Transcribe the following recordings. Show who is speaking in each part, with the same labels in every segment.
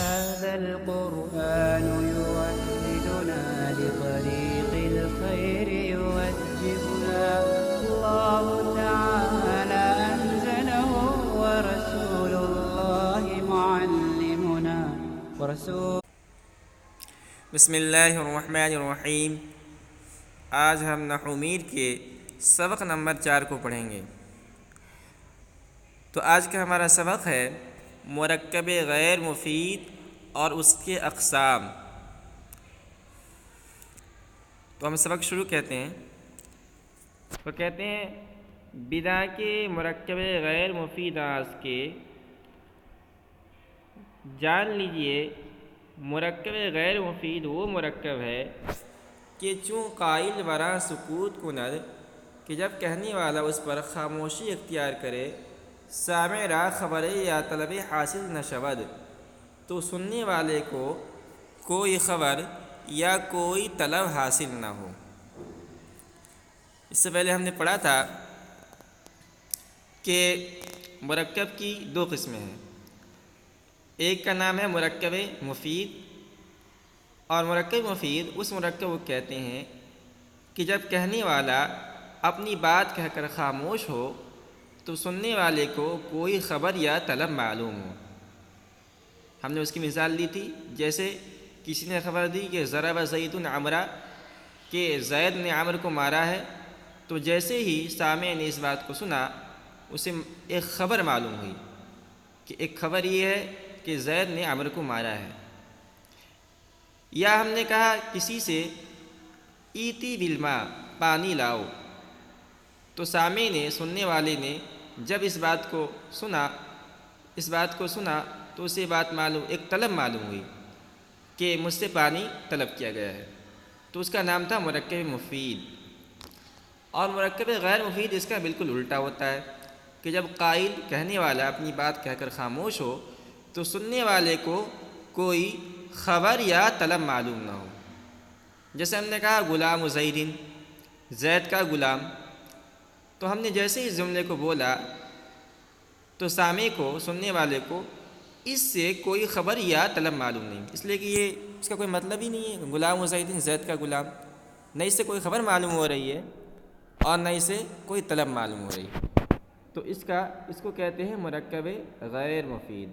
Speaker 1: هذا القرآن يوحدنا لطريق الخير يوجهنا الله تعالى أنزله ورسول الله معلمنا
Speaker 2: بسم اللہ الرحمن الرحیم۔ آج ہم نحو میر کے سبق نمبر 4 کو پڑھیں گے۔ تو آج کا ہمارا سبق ہے مرکب غیر مفید اور اس کے اقسام۔ تو ہم سبق شروع کہتے ہیں تو کہتے ہیں بنا کے مرکب غیر مفید آج کے جان لیجئے مرکب غیر مفید وہ مرکب ہے کہ چوں قائل ورا سکوت کند کہ جب کہنے والا اس پر خاموشی اختیار کرے سامع را خبر یا طلب حاصل نہ شود تو سننے والے کو کوئی خبر یا کوئی طلب حاصل نہ ہو۔ اس سے پہلے ہم نے پڑھا تھا کہ مرکب کی 2 قسمیں ہیں۔ ایک کا نام ہے مرکب مفید، اور مرکب مفید اس مرکب کو کہتے ہیں کہ جب کہنے والا اپنی بات کہہ کر خاموش ہو تو سننے والے کو کوئی خبر یا طلب معلوم ہو۔ ہم نے اس کی مثال دی تھی، جیسے کسی نے خبر دی کہ ضرب زید عمرا، کہ زید نے عمر کو مارا ہے، تو جیسے ہی سامع نے اس بات کو سنا اسے ایک خبر معلوم ہوئی کہ ایک خبر یہ ہے کہ زید نے عمر کو مارا ہے۔ یا ہم نے کہا کسی سے ایتی بالماء، پانی لاؤ، تو سامع نے، سننے والے نے جب اس بات کو سنا تو اسے بات معلوم، ایک طلب معلوم ہوئی کہ مجھ سے پانی طلب کیا گیا ہے، تو اس کا نام تھا مرکب مفید۔ اور مرکب غیر مفید اس کا بالکل الٹا ہوتا ہے کہ جب قائل، کہنے والا اپنی بات کہہ کر خاموش ہو تو سننے والے کو کوئی خبر یا طلب معلوم نہ ہو۔ جیسے ہم نے کہا غلام زید، زید کا غلام، تو ہم نے جیسے اس جملے کو بولا تو سامع کو، سننے والے کو اس سے کوئی خبر یا طلب معلوم نہیں، اس لیے کہ یہ اس کا کوئی مطلب ہی نہیں ہے، غلام زید، زید کا غلام، نہ اس سے کوئی خبر معلوم ہو رہی ہے اور نہ اسے کوئی طلب معلوم ہو رہی ہے، تو اس کو کہتے ہیں مرکب غیر مفید۔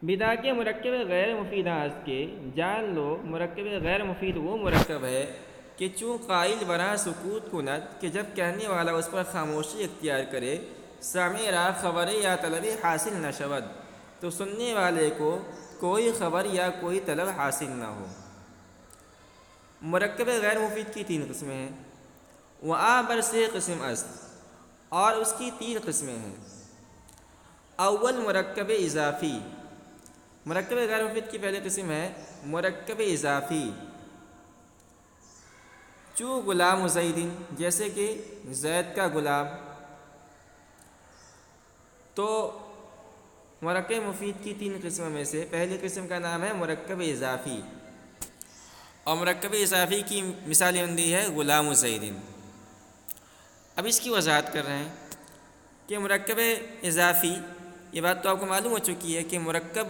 Speaker 2: بدا کے مرکب غیر مفید آج کے جان لو مرکب غیر مفید وہ مرکب ہے کہ چوں قائل بنا سکوت کند کہ جب کہنے والا اس پر خاموشی اختیار کرے سامع را خبر یا طلب حاصل نہ شود تو سننے والے کو کوئی خبر یا کوئی طلب حاصل نہ ہو۔ مرکب غیر مفید کی 3 قسمیں ہیں۔ وآ بر سے قسم است، اور اس کی 3 قسمیں ہیں۔ اول مرکب اضافی، مرکب غیر مفید کی پہلی قسم ہے مرکب اضافی۔ چوں غلام زید، جیسے کہ زید کا غلام، تو مرکب مفید کی 3 قسموں میں سے پہلی قسم کا نام ہے مرکب اضافی، اور مرکب اضافی کی مثال ہم دی ہے غلام زید۔ اب اس کی وضاحت کر رہے ہیں کہ مرکب اضافی، یہ بات تو آپ کو معلوم ہو چکی ہے کہ مرکب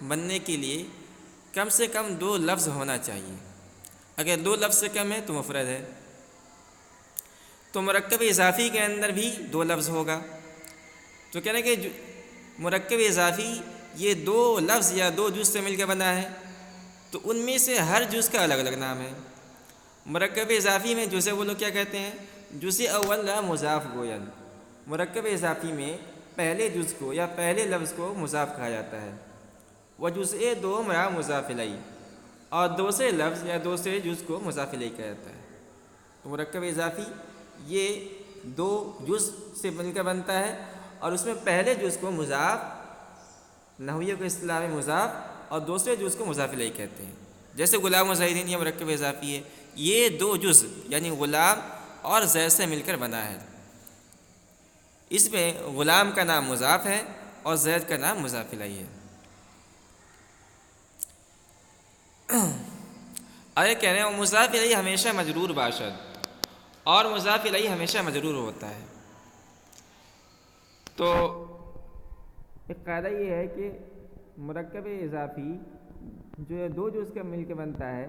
Speaker 2: بننے کے لیے کم سے کم 2 لفظ ہونا چاہیے، اگر 2 لفظ سے کم ہے تو مفرد ہے، تو مرکب اضافی کے اندر بھی 2 لفظ ہوگا، تو کہنے کہ مرکب اضافی یہ 2 لفظ یا 2 جز سے مل کے بنا ہے، تو ان میں سے ہر جز کا الگ الگ نام ہے۔ مرکب اضافی میں جزء وہ لوگ کیا کہتے ہیں، جزء اول لا مضاف گوین، مرکب اضافی میں پہلے جز کو یا پہلے لفظ کو مضاف کہا جاتا ہے، وہ جزء دوم را مضاف الیہ، اور دوسرے لفظ یا دوسرے جز کو مضاف الیہ کہا جاتا ہے۔ تو مرکب اضافی یہ 2 جز سے مل کر بنتا ہے، اور اس میں پہلے جز کو مضاف، نحویوں کے اصطلاح میں مضاف، اور دوسرے جز کو مضاف الیہ کہتے ہیں۔ جیسے غلام و زید، یہ مرکب اضافی ہے، یہ 2 جز یعنی غلام اور زید سے مل کر بنا ہے، اس میں غلام کا نام مضاف ہے اور زید کا نام مضاف الیہ ہے۔ آگے کہہ رہے ہیں مضاف الیہ ہمیشہ مجرور باشد، اور مضاف الیہ ہمیشہ مجرور ہوتا ہے۔ تو ایک قاعدہ یہ ہے کہ مرکب اضافی جو ہے دو جز کا مل کے بنتا ہے،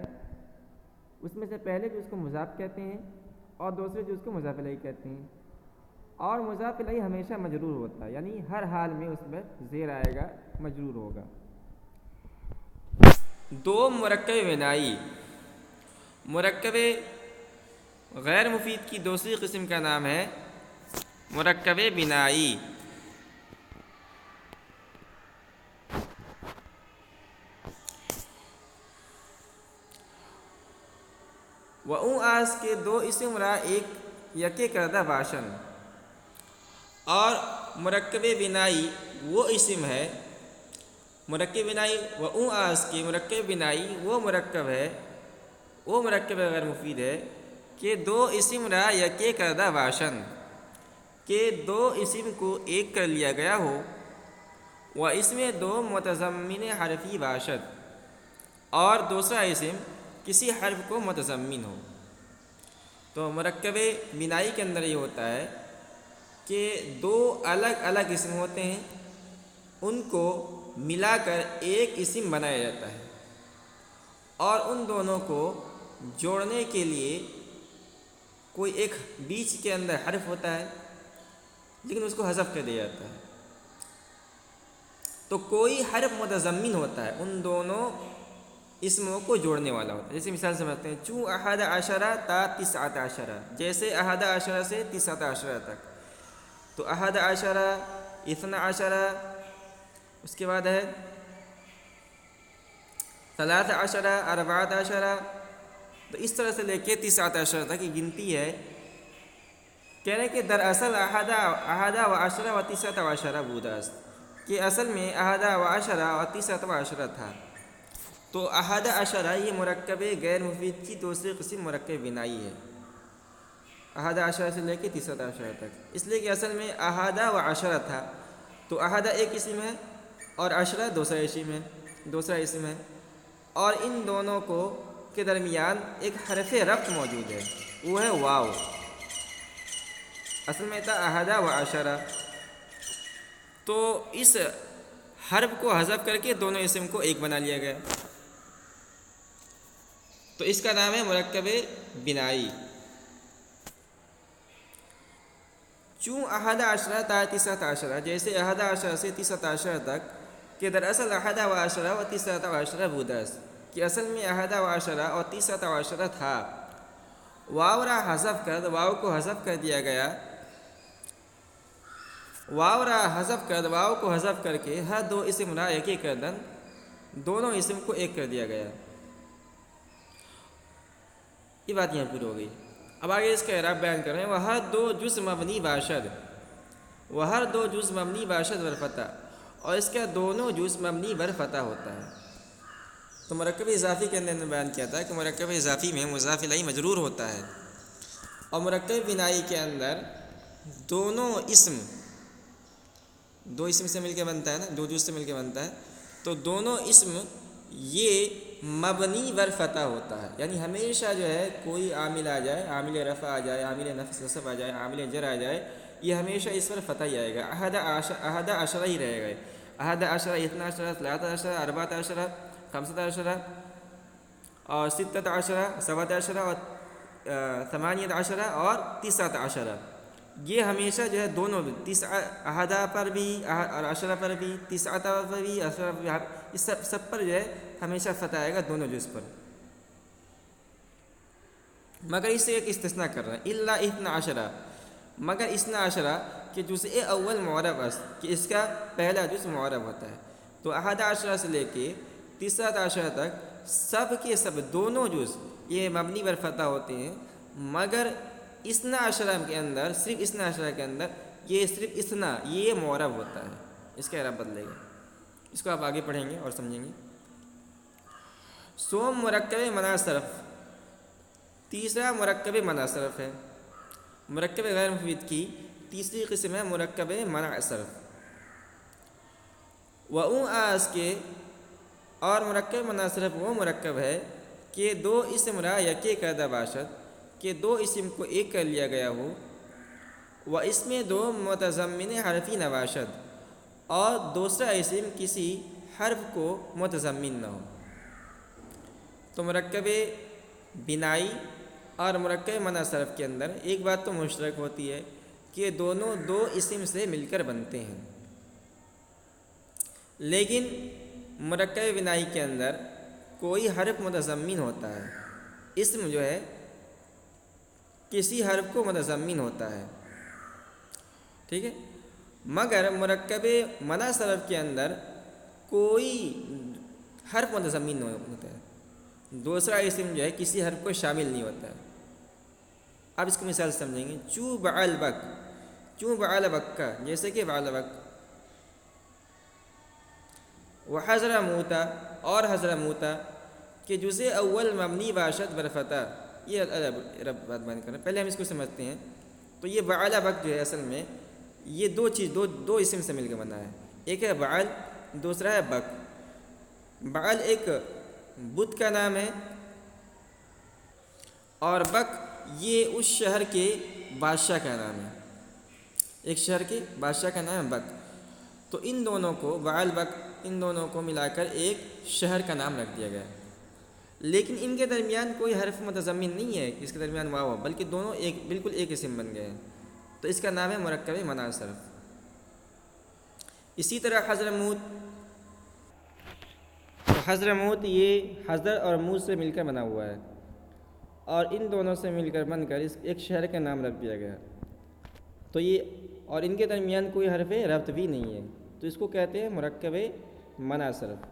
Speaker 2: اس میں سے پہلے جز کو مضاف کہتے ہیں اور دوسرے جز کو مضاف الیہ کہتے ہیں، اور مضاف الیہ ہمیشہ مجرور ہوتا ہے، یعنی ہر حال میں اس میں زیر آئے گا، مجرور ہوگا۔ دو مرکب بنائی، مرکب غیر مفید کی دوسری قسم کا نام ہے مرکب بنائی۔ و اون آس کے دو اسم را ایک یکے کردہ باشن، اور مرکب بنائی وہ اسم ہے، مرکب بنائی و اون آس کے مرکب بنائی وہ مرکب ہے، وہ مرکب غیر مفید ہے کہ دو اسم را یکے کردہ باشن، کہ دو اسم کو ایک کر لیا گیا ہو، و اس میں دو متضمن حرفی باشد، اور دوسرا اسم کسی حرف کو متضمن ہو۔ تو مرکب بنائی کے اندر یہ ہوتا ہے کہ دو الگ الگ اسم ہوتے ہیں، ان کو ملا کر ایک اسم بنایا جاتا ہے، اور ان دونوں کو جوڑنے کے لیے کوئی ایک بیچ کے اندر حرف ہوتا ہے، لیکن اس کو حذف کر دیا جاتا ہے۔ تو کوئی حرف متضمن ہوتا ہے، ان دونوں اسموں کو جوڑنے والا ہوتا ہے۔ جیسے مثال سمجھتے ہیں، چوں احد عشرہ تا تسعۃ عشرہ، جیسے احد عشرہ سے تسعۃ عشرہ تک، تو احد عشرہ، اثنا عشرہ، اس کے بعد ہے ثلاث عشرہ، اربعۃ عشرہ، تو اس طرح سے لے کے تسعۃ عشرہ تک کی گنتی ہے۔ کہہ رہے کہ دراصل احد و عشرہ و تسعۃ عشرہ بوداست، کہ اصل میں احد و عشرہ و تسعۃ عشرہ تھا۔ تو احد عشرہ یہ مرکب غیر مفید کی دوسری قسم مرکب بنائی ہے، احد عشرہ سے لے کے تسعۃ عشرہ تک، اس لیے کہ اصل میں احد و عشرہ تھا، تو احد ایک اسم ہے اور عشرہ دوسرا اسم ہے، اور ان دونوں کو کے درمیان ایک حرف رفع موجود ہے، وہ ہے واو۔ اصل میں تھا احد و عشرہ، تو اس حرف کو حذف کر کے دونوں اسم کو ایک بنا لیا گیا، تو اس کا نام ہے مرکب بنائی۔ چوں احد عشرہ تا تسعۃ عشرہ، جیسے احد عشرہ سے تسعۃ عشرہ تک، کہ دراصل احد و عشرہ و تسعۃ عشرہ بوداس، کہ اصل میں احد و عشرہ اور تسعۃ عشرہ تھا۔ واو را حذف کر، واو کو حذف کر دیا گیا، واو کو حذف کر کے ہر دو اسم را ایک ایک کردن، دونوں اسم کو ایک کر دیا گیا۔ یہ بات یہاں پوری ہو گئی۔ اب آگے اس کا اعراب بیان کر رہے ہیں، وہ ہر دو جز مبنی باشد ورفتح، اور اس کا دونوں جز مبنی بر فتح ہوتا ہے۔ تو مرکب اضافی کے اندر نے بیان کیا تھا کہ مرکب اضافی میں مضاف الیہ مجرور ہوتا ہے، اور مرکب بنائی کے اندر دونوں اسم دو اسم سے مل کے بنتا ہے نا، دو جز سے مل کے بنتا ہے، تو دونوں اسم یہ مبنی بر فتح ہوتا ہے، یعنی ہمیشہ جو ہے کوئی عامل آ جائے، عامل رفع آ جائے، عامل نصب آ جائے، عامل جر آ جائے، یہ ہمیشہ اس پر فتح ہی آئے گا، احد عشرہ ہی رہے گا، احد عشرہ، اثنا عشرہ، ثلاثۃ عشرہ، اربعۃ عشرہ، خمسۃ عشرہ، اور ستۃ عشرہ، سبعۃ عشرہ، اور ثمانیۃ عشرہ، اور تسعۃ عشرہ، یہ ہمیشہ جو ہے دونوں احدہ پر بھی اور عشرہ پر بھی، تسعۃ پر بھی، عشرہ پر بھی، اس سب پر جو ہے ہمیشہ فتح آئے گا دونوں جز پر، مگر اس سے ایک استثناء کر رہا ہے، الا اثنا عشرہ، مگر اثنا عشرہ کہ جزء اول معرب است، کہ اس کا پہلا جز معرب ہوتا ہے، تو احد عشرہ سے لے کے تسعۃ عشرہ تک سب کے سب دونوں جز یہ مبنی بر فتح ہوتے ہیں، مگر اثنا عشرہ کے اندر، صرف اثنا عشرہ کے اندر یہ صرف اثنا یہ معرب ہوتا ہے، اس کا اعراب بدلے گا، اس کو آپ آگے پڑھیں گے اور سمجھیں گے۔ سوم مرکب منع صرف، تیسرا مرکب منع صرف ہے، مرکب غیر مفید کی تیسری قسم ہے مرکب منع صرف۔ و اون آس کے، اور مرکب منع صرف وہ مرکب ہے کہ دو اسم را یکے کردہ باشد، کہ دو اسم کو ایک کر لیا گیا ہو، و اس میں دو متضمن حرفی نباشد، اور دوسرا اسم کسی حرف کو متضمن نہ ہو۔ تو مرکب بنائی اور مرکب منع صرف کے اندر ایک بات تو مشترک ہوتی ہے کہ دونوں دو اسم سے مل کر بنتے ہیں، لیکن مرکب بنائی کے اندر کوئی حرف متضمن ہوتا ہے، اسم جو ہے کسی حرف کو متضمن ہوتا ہے، ٹھیک ہے، مگر مرکب منع صرف کے اندر کوئی حرف متضمن نہیں ہوتا ہے، دوسرا اسم جو ہے کسی حرف کو شامل نہیں ہوتا ہے۔ اب اس کو مثال سمجھیں گے، چو بعل بک، چو بعل بکا، جیسے کہ بعل بک، وحضر موتا، اور حضر موتا کہ جزء اول مبنی باشد برفتح، یہ رب بات بیان کر رہے ہیں، پہلے ہم اس کو سمجھتے ہیں۔ تو یہ بعل بک جو ہے اصل میں یہ دو اسم سے مل کے بنا ہے، ایک ہے بعل، دوسرا ہے بک۔ بعل ایک بت کا نام ہے اور بک یہ اس شہر کے بادشاہ کا نام ہے، ایک شہر کے بادشاہ کا نام ہے بک۔ تو ان دونوں کو بعل بک، ان دونوں کو ملا کر ایک شہر کا نام رکھ دیا گیا، لیکن ان کے درمیان کوئی حرف متضمن نہیں ہے، اس کے درمیان واو، بلکہ دونوں بالکل ایک اسم بن گئے ہیں، تو اس کا نام ہے مرکب منع صرف۔ اسی طرح حضرموت، حضرموت یہ حضر اور موت سے مل کر بنا ہوا ہے، اور ان دونوں سے مل کر بن کر اس ایک شہر کا نام رکھ دیا گیا، تو یہ اور ان کے درمیان کوئی حرف ربط بھی نہیں ہے، تو اس کو کہتے ہیں مرکب منع صرف۔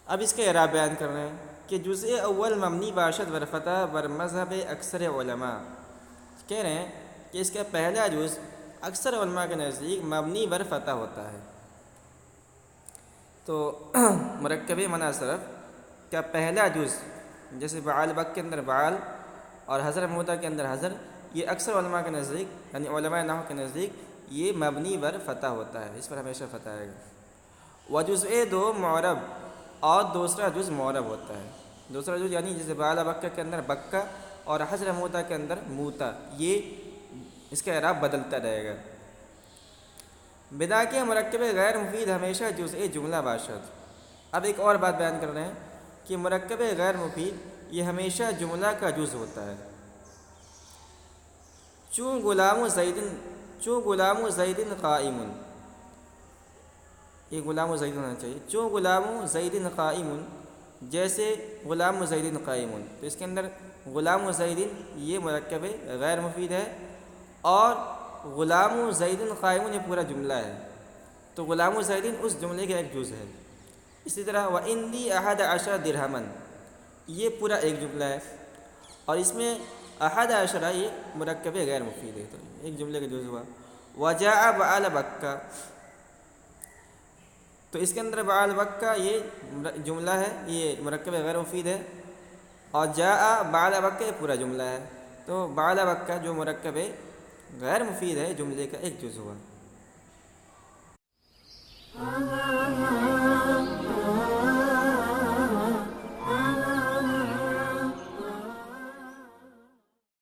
Speaker 2: اب اس کا اعراب بیان کر رہے ہیں کہ جزء اول مبنی باشد ورفتح بر مذہب اکثر علماء، کہہ رہے ہیں کہ اس کا پہلا جز اکثر علماء کے نزدیک مبنی بر فتح ہوتا ہے۔ تو مرکب منع صرف کا پہلا جز جیسے بعل بک کے اندر بعل اور حضر موتا کے اندر حضر، یہ اکثر علماء کے نزدیک یعنی علماء نحو کے نزدیک یہ مبنی بر فتح ہوتا ہے، اس پر ہمیشہ فتح آئے گا۔ وجزء دو معرب، اور دوسرا جز معرب ہوتا ہے، دوسرا جز یعنی جیسے بعل بکہ کے اندر بکہ اور حضر موتا کے اندر موتا، یہ اس کا اعراب بدلتا رہے گا۔ بنا کے مرکب غیر مفید ہمیشہ جزء جملہ باشد۔ اب ایک اور بات بیان کر رہے ہیں کہ مرکب غیر مفید یہ ہمیشہ جملہ کا جز ہوتا ہے۔ چون غلام زید قائم، یہ غلام زید ہونا چاہیے، چون غلام زید قائم، جیسے غلام زید قائم، تو اس کے اندر غلام زید یہ مرکب غیر مفید ہے، اور غلام زید قائم یہ پورا جملہ ہے، تو غلام زید اس جملے کا ایک جز ہے۔ اسی طرح وَإِنْدِي أَحَدَ عَشَرَ دِرْهَمًا، یہ پورا ایک جملہ ہے، اور اس میں احد عشرہ یہ مرکب غیر مفید ہے، تو ایک جملے کا جز ہوا۔ وَجَاءَ بَعَلَ بَكَّ، تو اس کے اندر بعل بکہ یہ جملہ ہے، یہ مرکب غیر مفید ہے، اور جاء بعل بکہ یہ پورا جملہ ہے، تو بعل بکہ جو مرکب غیر مفید ہے جملے کا ایک جز ہوا۔